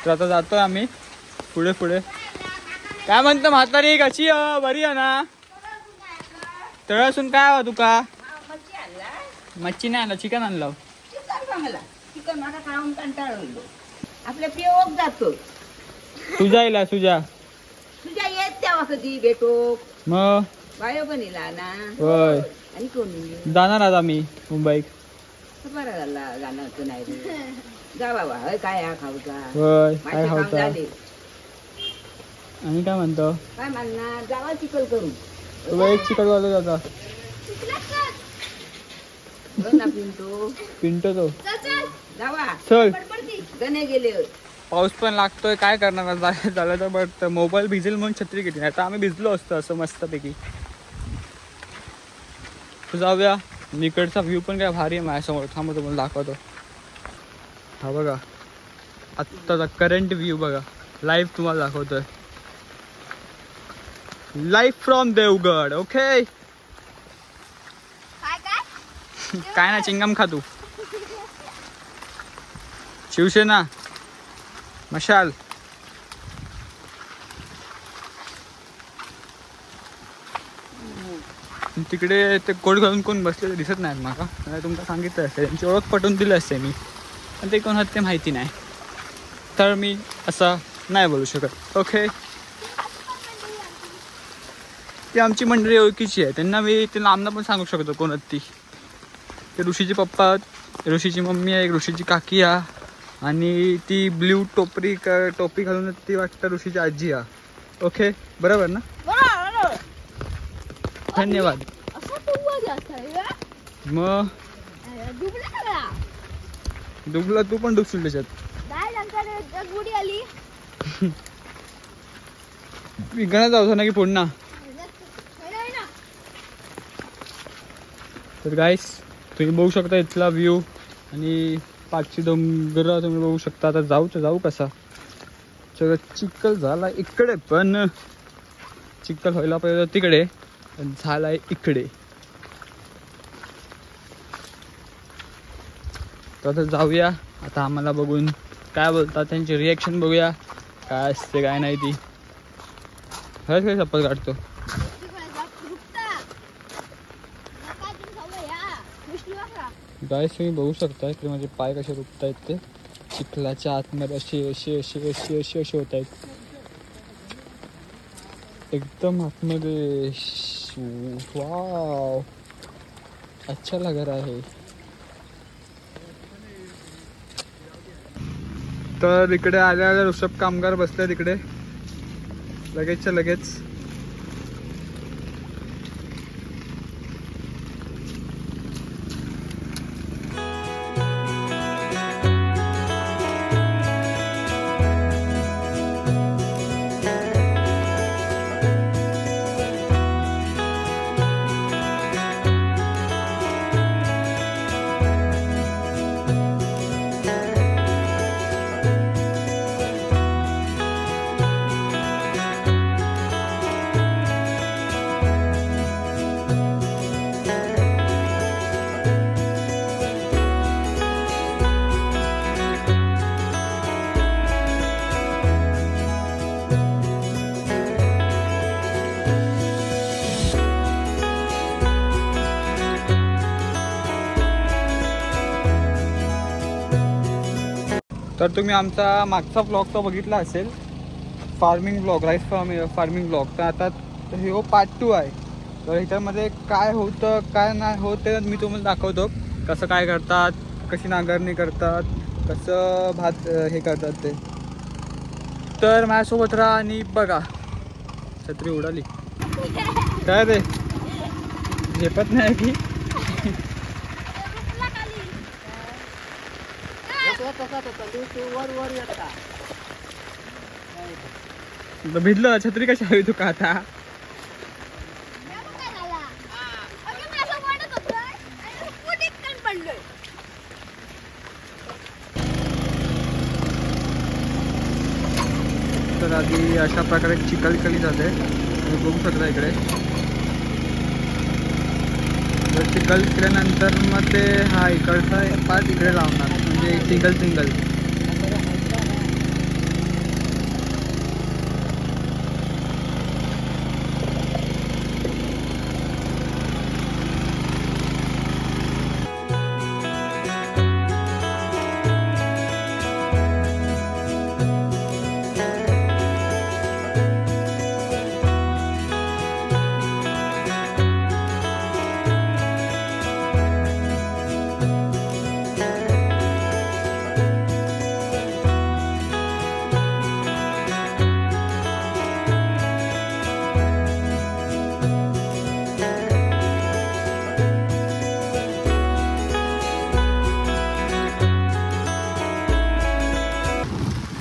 तर आता जातोय आम्ही पुढे पुढे. काय म्हणतो म्हातारी, कशी बरी आहे ना? तळ असून काय हवं तुका? मच्छी नाही आणला, चिकन आणलं. चिकन मला खाऊन कंटाळलो. आपल्या पिओक जातो. तुझ्या येला तुझ्या येत तेव्हा कधी भेटो मग बायो पण येला ना. होय आणि कोण जाणार आज आम्ही मुंबईत. बरा झाला जाणार नाही रे. जा बाबा हय काय हा खाऊचा. होय काय माझे काम खावता. झाले. आणि काय म्हणतो काय म्हणणार जावा चिकल करू. तुला एक चिकन वाजत जाता ना पिंटो पिंटो तो जावा चल. गणे गेले. पाऊस पण लागतोय काय करणार झालं तर. बट मोबाईल भिजेल म्हणून छत्री घेतली. आता आम्ही भिजलो असतो असं मस्तपैकी. जाऊया. इकडचा व्ह्यू पण काय भारी आहे माझ्यासमोर. थांबा तुम्हाला दाखवतो. हा बघा आत्ताचा करंट व्ह्यू बघा. लाईव्ह तुम्हाला दाखवतोय. Live from Devgad. ओके काय ना चिंगम खा तू. शिवसेना मशाल. तिकडे ते कोट घालून कोण बसलेले दिसत नाहीत मला. मला तुमका सांगितलं असतं, त्यांची ओळख पटवून दिली असते मी, पण ते कोण आहेत ते माहिती नाही, तर मी असं नाही बोलू शकत. ओके ती आमची मंडळी ओळखीची आहे. त्यांना मी ते नामना पण सांगू शकतो कोण आहेत ती. ते ऋषीचे पप्पा आहेत, ऋषीची मम्मी आहे, एक ऋषीची काकी आहे, आणि ती ब्ल्यू टोपी घालून ती वाटतं ऋषीची आजी आहे. ओके बरोबर ना? धन्यवाद. मग डुबला तू पण डुबशील त्याच्यात. विकण्यात जाऊ ना की पुन्हा. तर गाईस तुम्ही बघू शकता इथला व्ह्यू आणि पाचशे डोंगर तुम्ही बघू शकता. आता जाऊ कसा. सगळं चिखल झाला इकडे, पण चिखल व्हायला पाहिजे तिकडे, पण झालाय इकडे. तर आता जाऊया. आता आम्हाला बघून काय बोलतात त्यांची रिॲक्शन बघूया काय असते काय नाही ती. खरंच काही शपथ काढतो. गाईस तुम्ही बघू शकता की माझे पाय कसे रुपतायत. ते चिखलाच्या आतमध्ये असे होत आहेत एकदम आतमध्ये. वाव अच्छा लग रहा है. तर इकडे आल्या ऋषभ कामगार बसले तिकडे लगेचच्या लगेच. तर तुम्ही आमचा मागचा ब्लॉग तो बघितला असेल, farming blog, rice farming blog. तर आता हे पार्ट 2 आहे. तर ह्याच्यामध्ये काय होतं काय नाही होत ते मी तुम्हाला दाखवतो. कसं काय करतात, कशी नांगरणी करतात, कसं भात हे करतात ते. तर माझ्यासोबत राहा आणि बघा. छत्री उडाली काय रे, झेपत नाही की भिजलं. छत्री कशी हवी तुका आता. तर आधी अशा प्रकारे चिखली जाते. तुम्ही बघू शकता इकडे. तर चिखल केल्यानंतर मग ते हा इकडचा पार्ट इकडे लावणार, म्हणजे सिंगल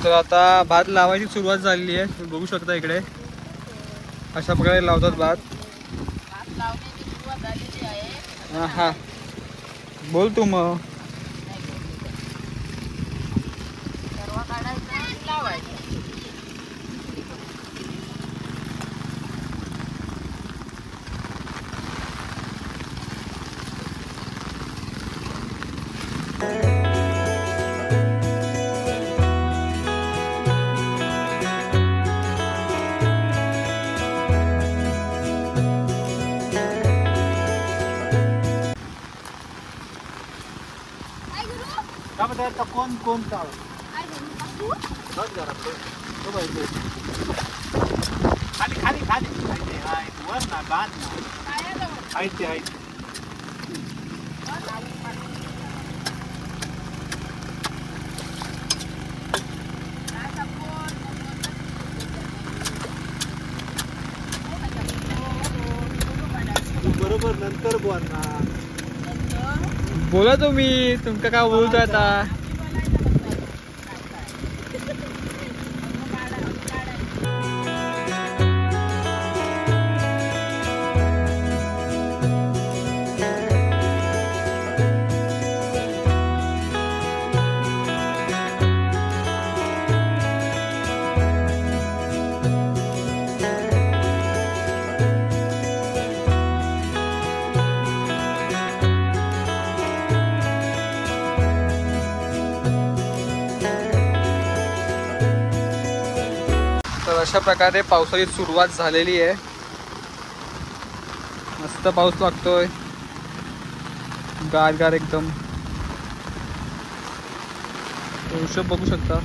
तर आता भात लावायची सुरुवात झालेली आहे. तुम्ही बघू शकता इकडे अशा प्रकारे लावतात भात. हा बोल तू मग. कोण कोण चाल खाली खाली खाली वर ना बांध ना बरोबर नंतर बोल ना. बोला तुम्ही तुमका काय बोलतोय आता. तर अशा प्रकारे पावसाची सुरुवात झालेली आहे. मस्त पाऊस लागतोय गार गार एकदम. दृश्य बघू शकता.